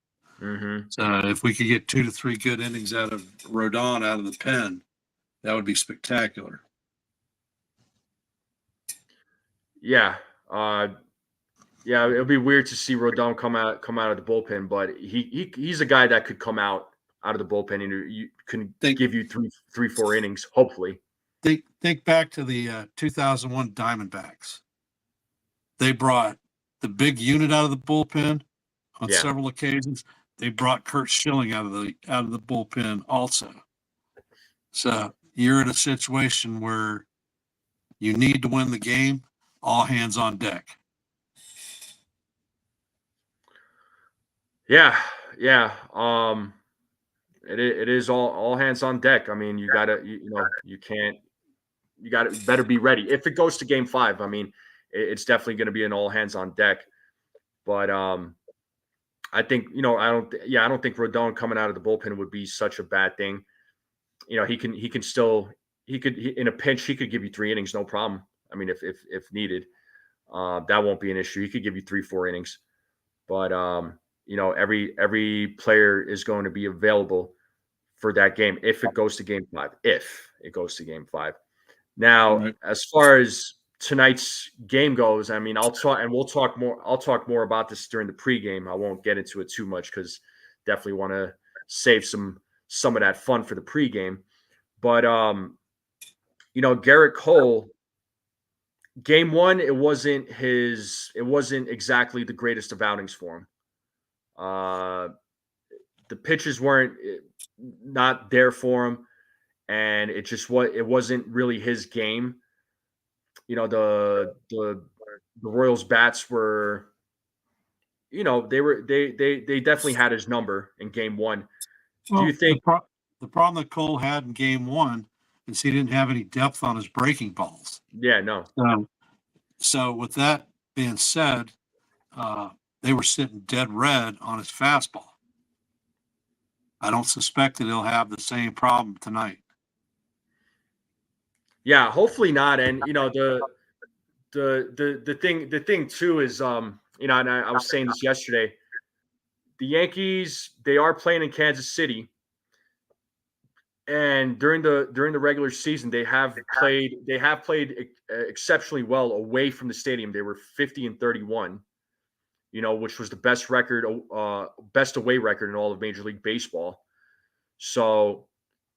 Mm-hmm. So if we could get 2 to 3 good innings out of Rodon out of the pen, that would be spectacular. yeah, yeah, it'll be weird to see Rodon come out of the bullpen, but he's a guy that could come out of the bullpen and you can give you three, 4 innings, hopefully. Think back to the 2001 Diamondbacks. They brought the big unit out of the bullpen on several occasions. They brought Kurt Schilling out of the bullpen also. So you're in a situation where you need to win the game, all hands on deck. Yeah. It is all hands on deck. I mean, you gotta better be ready. If it goes to game 5, I mean, it's definitely going to be an all hands on deck. But I think I don't think Rodon coming out of the bullpen would be such a bad thing. He could in a pinch he could give you 3 innings, no problem. I mean, if needed, that won't be an issue. He could give you 3, 4 innings. But every player is going to be available for that game if it goes to game 5. If it goes to game 5. Now, as far as tonight's game goes, I mean, I'll talk more about this during the pregame. I won't get into it too much because definitely want to save some of that fun for the pregame. But Garrett Cole, game 1, it wasn't exactly the greatest of outings for him. The pitches weren't not there for him, and it wasn't really his game. The Royals bats were, they definitely had his number in game 1. Well, do you think the problem that Cole had in game 1 is he didn't have any depth on his breaking balls? Yeah, no. So with that being said, they were sitting dead red on his fastball. I don't suspect that he'll have the same problem tonight. Yeah, hopefully not. And the thing too is and I was saying this yesterday. The Yankees, they are playing in Kansas City, and during the regular season, they have played exceptionally well away from the stadium. They were 50-31. Which was the best away record in all of Major League Baseball. So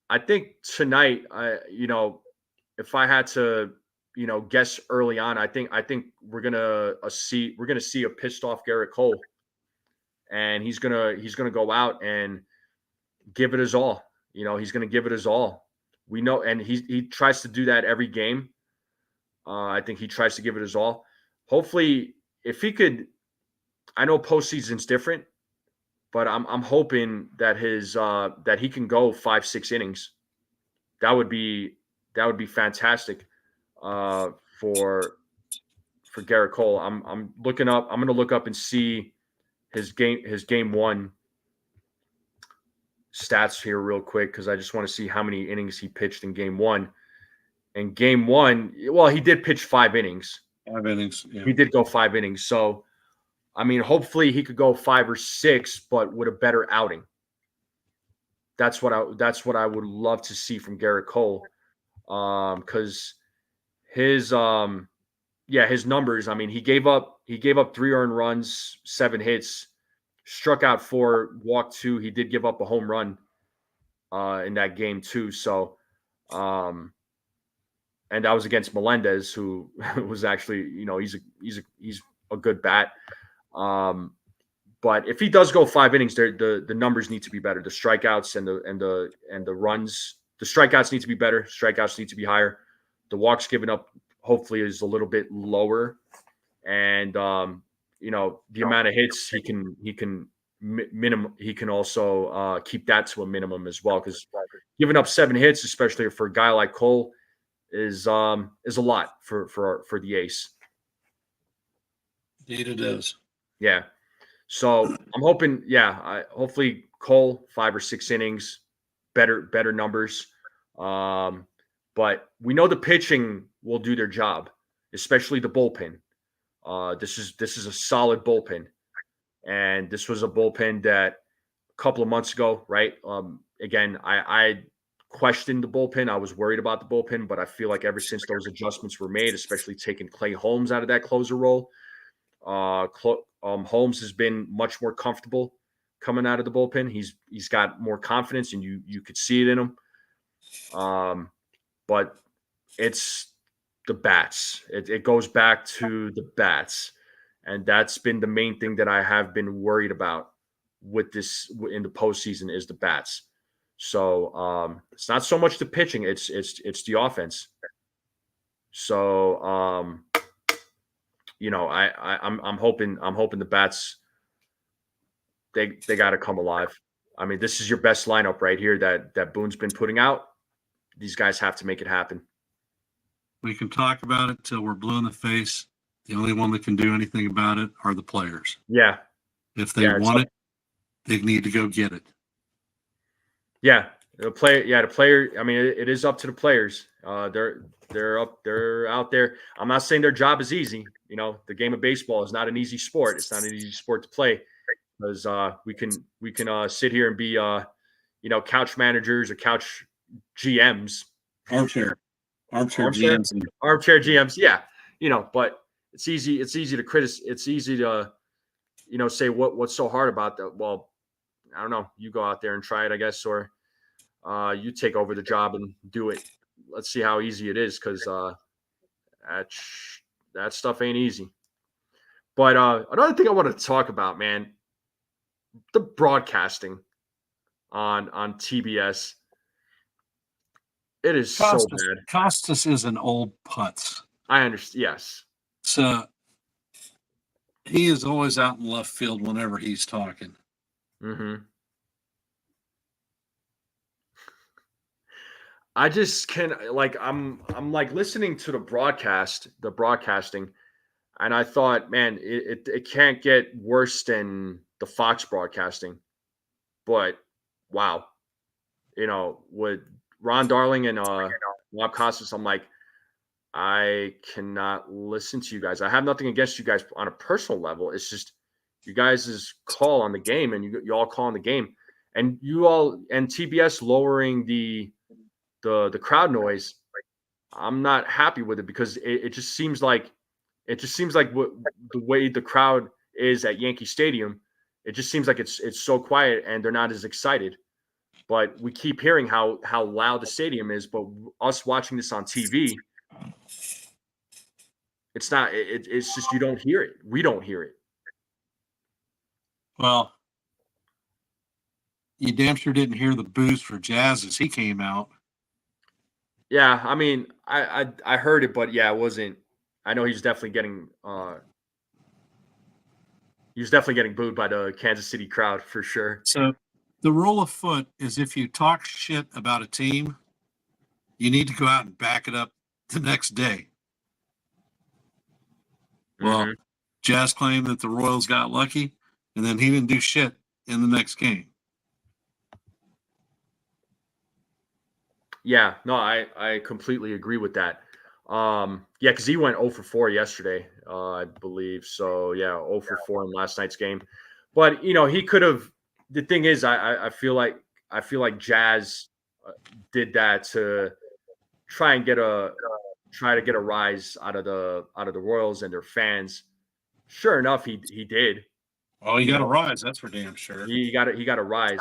I think tonight, if I had to, guess early on, I think we're gonna see a pissed off Garrett Cole, and he's gonna go out and give it his all. He's gonna give it his all. We know, and he tries to do that every game. I think he tries to give it his all. Hopefully, if he could. I know postseason's different, but I'm hoping that that he can go 5, 6 innings. That would be fantastic for Garrett Cole. I'm looking up. I'm going to look up and see his game 1 stats here real quick because I just want to see how many innings he pitched in game 1. In game 1, well, he did pitch 5 innings. 5 innings. Yeah. He did go 5 innings. So. I mean, hopefully he could go 5 or 6, but with a better outing. That's what I would love to see from Garrett Cole, because his numbers. I mean, he gave up 3 earned runs, 7 hits, struck out 4, walked 2. He did give up a home run in that game too. So, and that was against Melendez, who was actually, he's a good bat. But if he does go 5 innings, the numbers need to be better. The strikeouts and the runs, the strikeouts need to be better. Strikeouts need to be higher. The walks given up hopefully is a little bit lower, and the amount of hits he can he can also keep that to a minimum as well, because giving up 7 hits, especially for a guy like Cole, is a lot for the ace. Indeed, it is. Yeah. So I'm hoping, hopefully Cole 5 or 6 innings, better numbers. But we know the pitching will do their job, especially the bullpen. This is a solid bullpen, and this was a bullpen that a couple of months ago, right? Again, I questioned the bullpen. I was worried about the bullpen, but I feel like ever since those adjustments were made, especially taking Clay Holmes out of that closer role, Holmes has been much more comfortable coming out of the bullpen. He's got more confidence, and you could see it in him. But it's the bats. It goes back to the bats, and that's been the main thing that I have been worried about with this in the postseason is the bats. So it's not so much the pitching; it's the offense. So I'm hoping the bats they got to come alive. I mean, this is your best lineup right here that Boone's been putting out. These guys have to make it happen. We can talk about it till we're blue in the face. The only one that can do anything about it are the players. Yeah. If they want it, they need to go get it. Yeah. The player. I mean, it is up to the players. They're out there. I'm not saying their job is easy. The game of baseball is not an easy sport. It's not an easy sport to play because we can sit here and be couch managers or couch GMs. Armchair GMs. Armchair GMs. Yeah. But it's easy to criticize. It's easy to say what's so hard about that. Well, I don't know. You go out there and try it, I guess, or you take over the job and do it. Let's see how easy it is, because that stuff ain't easy. But another thing I want to talk about, man, the broadcasting on TBS. It is so bad. Costas is an old putz. I understand. Yes. So he is always out in left field whenever he's talking. Mm-hmm. I just can I'm listening to the broadcasting, and I thought, man, it can't get worse than the Fox broadcasting. But wow, with Ron Darling and Rob Costas, I'm like, I cannot listen to you guys. I have nothing against you guys on a personal level. It's just you guys' call on the game, and you all call on the game, and you all and TBS lowering the crowd noise. I'm not happy with it because it just seems like the way the crowd is at Yankee Stadium, it just seems like it's so quiet and they're not as excited. But we keep hearing how loud the stadium is, but us watching this on TV, it's not. It's just you don't hear it. We don't hear it. Well, you damn sure didn't hear the boos for Jazz as he came out. Yeah, I mean, I heard it, but yeah, it wasn't. I know he's definitely getting booed by the Kansas City crowd for sure. So the rule of foot is if you talk shit about a team, you need to go out and back it up the next day. Well, Jazz claimed that the Royals got lucky, and then he didn't do shit in the next game. Yeah, no, I completely agree with that. Yeah, because he went 0 for 4 yesterday, I believe. So yeah, 0 for 4 in last night's game. But he could have. The thing is, I feel like Jazz did that to try to get a rise out of the Royals and their fans. Sure enough, he did. Oh, he got a rise. That's for damn sure. He got a rise.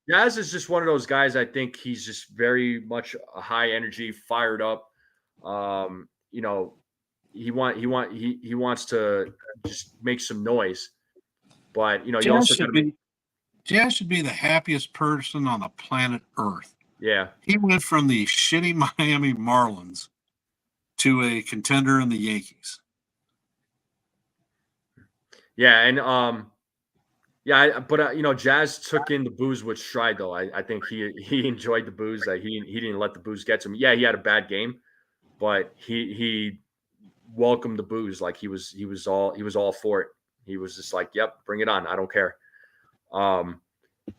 Jazz is just one of those guys. I think he's just very much a high energy, fired up. He wants to just make some noise. But Jazz should be the happiest person on the planet Earth. Yeah. He went from the shitty Miami Marlins to a contender in the Yankees. Yeah, and Jazz took in the booze with stride though. I think he enjoyed the booze. Like he didn't let the booze get to him. Yeah, he had a bad game, but he welcomed the booze. Like he was all for it. He was just like, "Yep, bring it on. I don't care."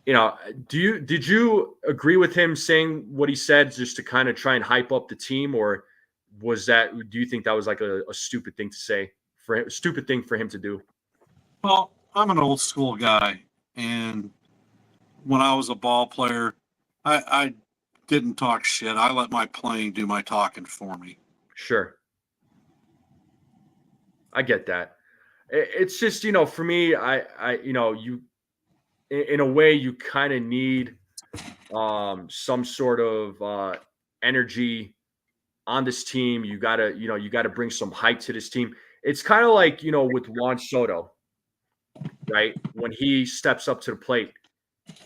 Did you agree with him saying what he said just to kind of try and hype up the team, or do you think that was like a stupid thing to say for him, stupid thing for him to do? Well, I'm an old school guy, and when I was a ball player, I didn't talk shit. I let my playing do my talking for me. Sure. I get that. It's just, for me, you, in a way, you kind of need some sort of energy on this team. You gotta bring some hype to this team. It's kind of like, with Juan Soto, right? When he steps up to the plate,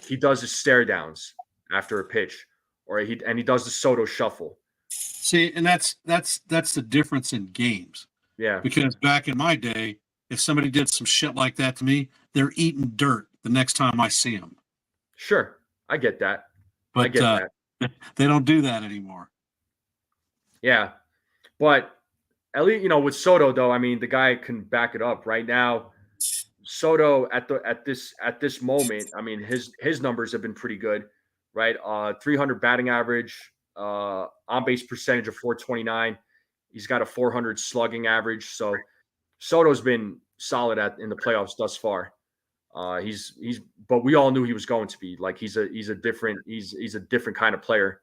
he does his stare downs after a pitch, or he does the Soto shuffle. See, and that's the difference in games. Yeah, Because back in my day, if somebody did some shit like that to me, they're eating dirt the next time I see them. sure. I get that. I But get that. they don't do that anymore. Yeah. But at least, with Soto though, I mean, the guy can back it up right now. Soto at this moment, I mean, his numbers have been pretty good, right? 300 batting average, on base percentage of 429. He's got a 400 slugging average. So Soto's been solid in the playoffs thus far. But we all knew he was going to be like he's a different kind of player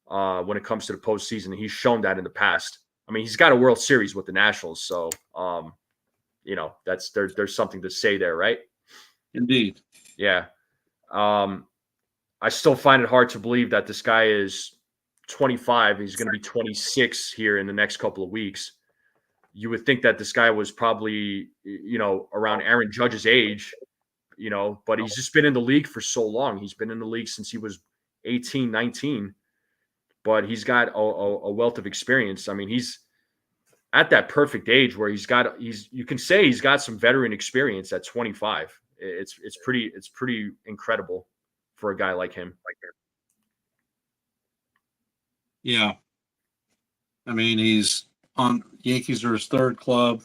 when it comes to the postseason. He's shown that in the past. I mean, he's got a World Series with the Nationals, so there's something to say there, right? Indeed. Yeah. I still find it hard to believe that this guy is 25. He's going to be 26 here in the next couple of weeks. You would think that this guy was probably, around Aaron Judge's age, but he's just been in the league for so long. He's been in the league since he was 18, 19, but he's got a wealth of experience. I mean, he's at that perfect age where you can say he's got some veteran experience at 25. It's pretty incredible for a guy like him. Yeah. I mean, he's on Yankees are his third club.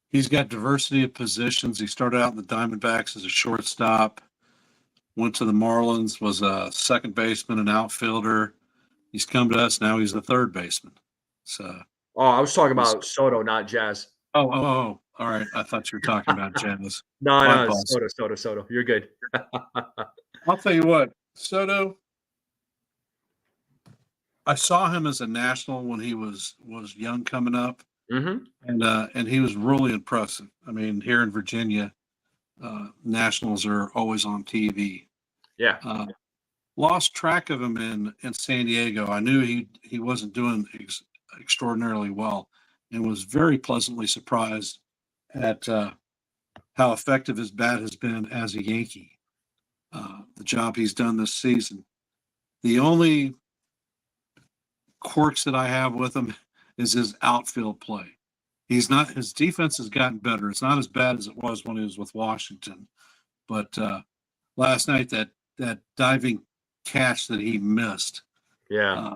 He's got diversity of positions. He started out in the Diamondbacks as a shortstop, went to the Marlins, was a second baseman, an outfielder. He's come to us. Now he's the third baseman. So. Oh, I was talking about Soto, not Jazz. Oh. All right. I thought you were talking about Jazz. No, Soto. You're good. I'll tell you what, Soto, I saw him as a national when he was young coming up, and he was really impressive. I mean, here in Virginia, nationals are always on TV. Yeah. Lost track of him in San Diego. I knew he wasn't doing extraordinarily well, and was very pleasantly surprised at how effective his bat has been as a Yankee. The job he's done this season. The only quirks that I have with him is his outfield play. His defense has gotten better. It's not as bad as it was when he was with Washington. But last night, that diving catch that he missed. Yeah.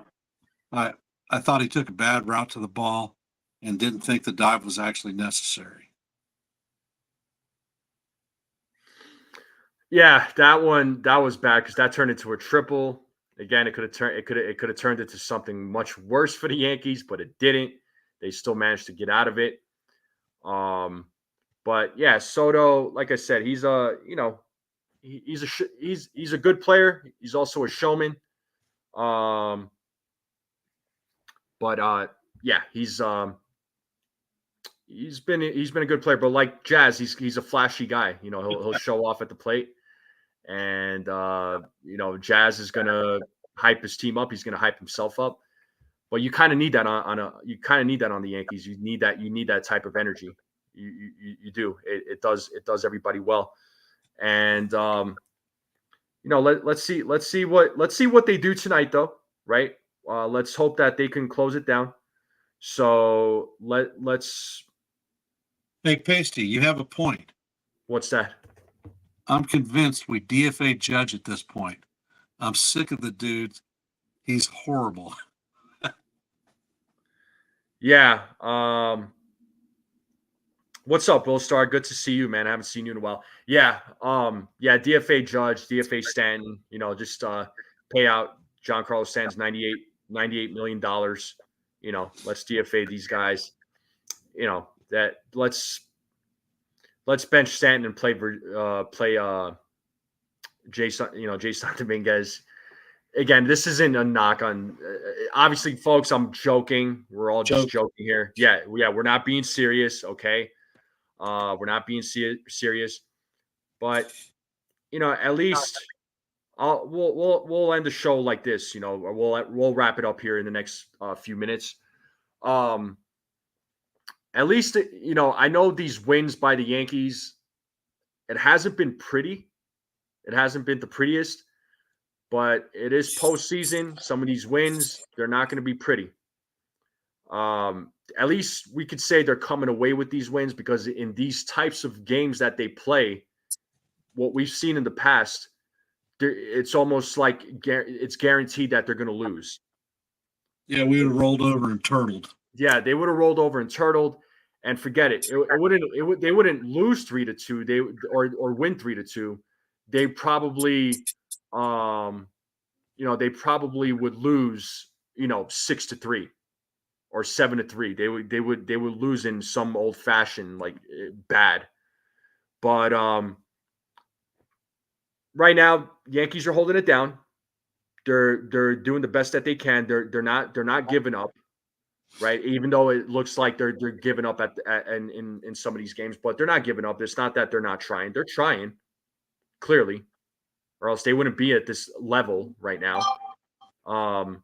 I thought he took a bad route to the ball and didn't think the dive was actually necessary. Yeah, that was bad because that turned into a triple. Again, it could have turned into something much worse for the Yankees, but it didn't. They still managed to get out of it. But yeah, Soto, like I said, he's a good player. He's also a showman. But yeah, he's been a good player. But like Jazz, he's a flashy guy. He'll show off at the plate. And Jazz is gonna hype his team up. He's gonna hype himself up. But you kind of need that on the Yankees. You need that type of energy. You do. It does everybody well. And let's see what they do tonight though, right? Let's hope that they can close it down. So let's. Hey, Pasty, you have a point. What's that? I'm convinced we DFA Judge at this point. I'm sick of the dude. He's horrible. Yeah. What's up, Will Star? Good to see you, man. I haven't seen you in a while. Yeah. Yeah. DFA Judge, DFA Stanton. Just pay out Giancarlo Stanton's $98 million. Let's DFA these guys. That let's bench Stanton and play Jason Dominguez. again, this isn't a knock on. Obviously, folks, I'm joking. We're all just joking here. Yeah, we're not being serious. Okay, we're not being serious. But at least we'll end the show like this. Or we'll wrap it up here in the next few minutes. At least I know these wins by the Yankees. It hasn't been pretty. It hasn't been the prettiest. But it is postseason. Some of these wins, they're not going to be pretty. At least we could say they're coming away with these wins because in these types of games that they play, what we've seen in the past, it's almost like it's guaranteed that they're going to lose. Yeah, we would have rolled over and turtled. Yeah, they would have rolled over and turtled, and forget it. They wouldn't lose 3-2. They or win 3-2. They probably. They probably would lose, 6-3 or 7-3. They would lose in some old fashioned like bad. But right now, Yankees are holding it down. They're doing the best that they can. They're not giving up, right? Even though it looks like they're giving up in some of these games, but they're not giving up. It's not that they're not trying. They're trying, clearly, or else they wouldn't be at this level right now. Plain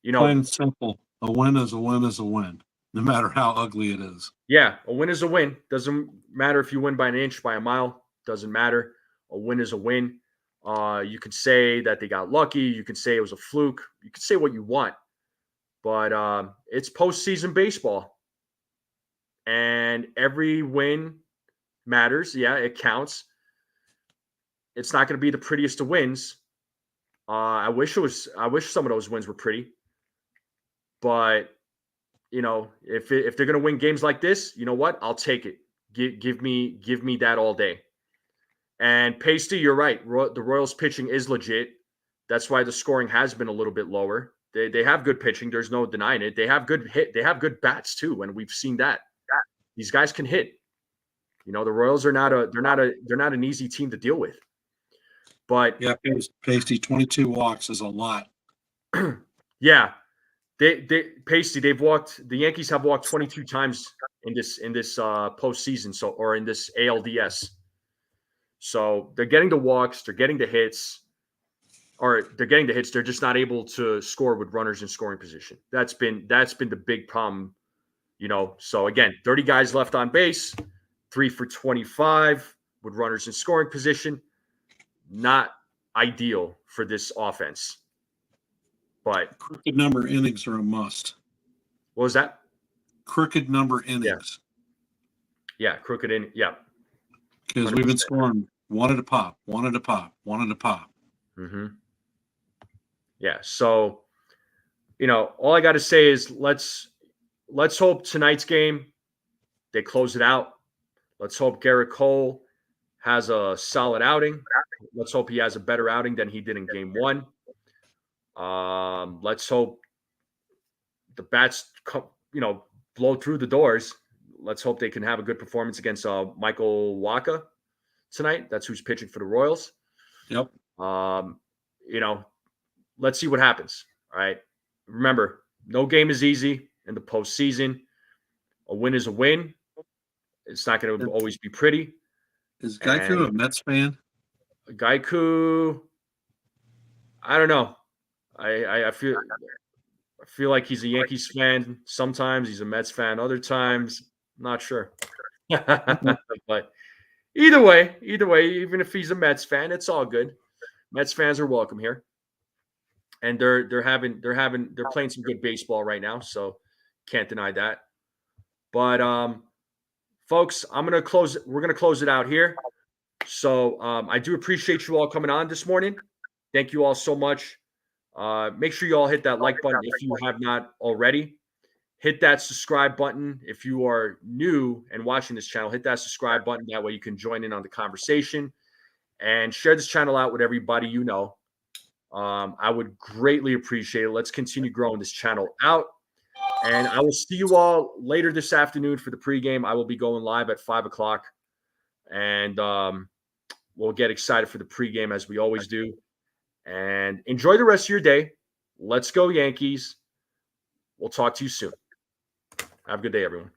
and simple. A win is a win is a win, no matter how ugly it is. Yeah, a win is a win. Doesn't matter if you win by an inch, by a mile. Doesn't matter. A win is a win. You could say that they got lucky. You could say it was a fluke. You could say what you want. But it's postseason baseball. And every win matters. Yeah, it counts. It's not going to be the prettiest of wins. I wish some of those wins were pretty. But, if they're going to win games like this, you know what? I'll take it. Give me that all day. And Pasty, you're right. The Royals pitching is legit. That's why the scoring has been a little bit lower. They have good pitching. There's no denying it. They have good hit. They have good bats too, and we've seen that. These guys can hit. The Royals are they're not an easy team to deal with. But yeah, Pasty, 22 walks is a lot. Yeah. The Yankees have walked 22 times in this postseason, or in this ALDS. So they're getting the walks, they're getting the hits, They're just not able to score with runners in scoring position. That's been the big problem, So again, 30 guys left on base, 3 for 25 with runners in scoring position. Not ideal for this offense. But crooked number innings are a must. What was that? Crooked number innings. Yeah, crooked in. Yeah. Because we've been scoring one at a pop. Mm-hmm. Yeah. So, all I got to say is let's hope tonight's game, they close it out. Let's hope Garrett Cole has a solid outing. Let's hope he has a better outing than he did in game 1. Let's hope the bats, blow through the doors. Let's hope they can have a good performance against Michael Wacha tonight. That's who's pitching for the Royals. Yep. Let's see what happens. All right. Remember, no game is easy in the postseason. A win is a win. It's not going to always be pretty. Is Geico a Mets fan? Geico, I don't know. I feel like he's a Yankees fan. Sometimes he's a Mets fan. Other times, not sure. But either way, even if he's a Mets fan, it's all good. Mets fans are welcome here, and they're playing some good baseball right now. So can't deny that. But folks, we're gonna close it out here. So I do appreciate you all coming on this morning. Thank you all so much. Make sure you all hit that like button if you have not already. Hit that subscribe button if you are new and watching this channel. Hit that subscribe button. That way you can join in on the conversation and share this channel out with everybody you know. I would greatly appreciate it. Let's continue growing this channel out. And I will see you all later this afternoon for the pregame. I will be going live at 5 o'clock. And we'll get excited for the pregame as we always do. And enjoy the rest of your day. Let's go, Yankees. We'll talk to you soon. Have a good day, everyone.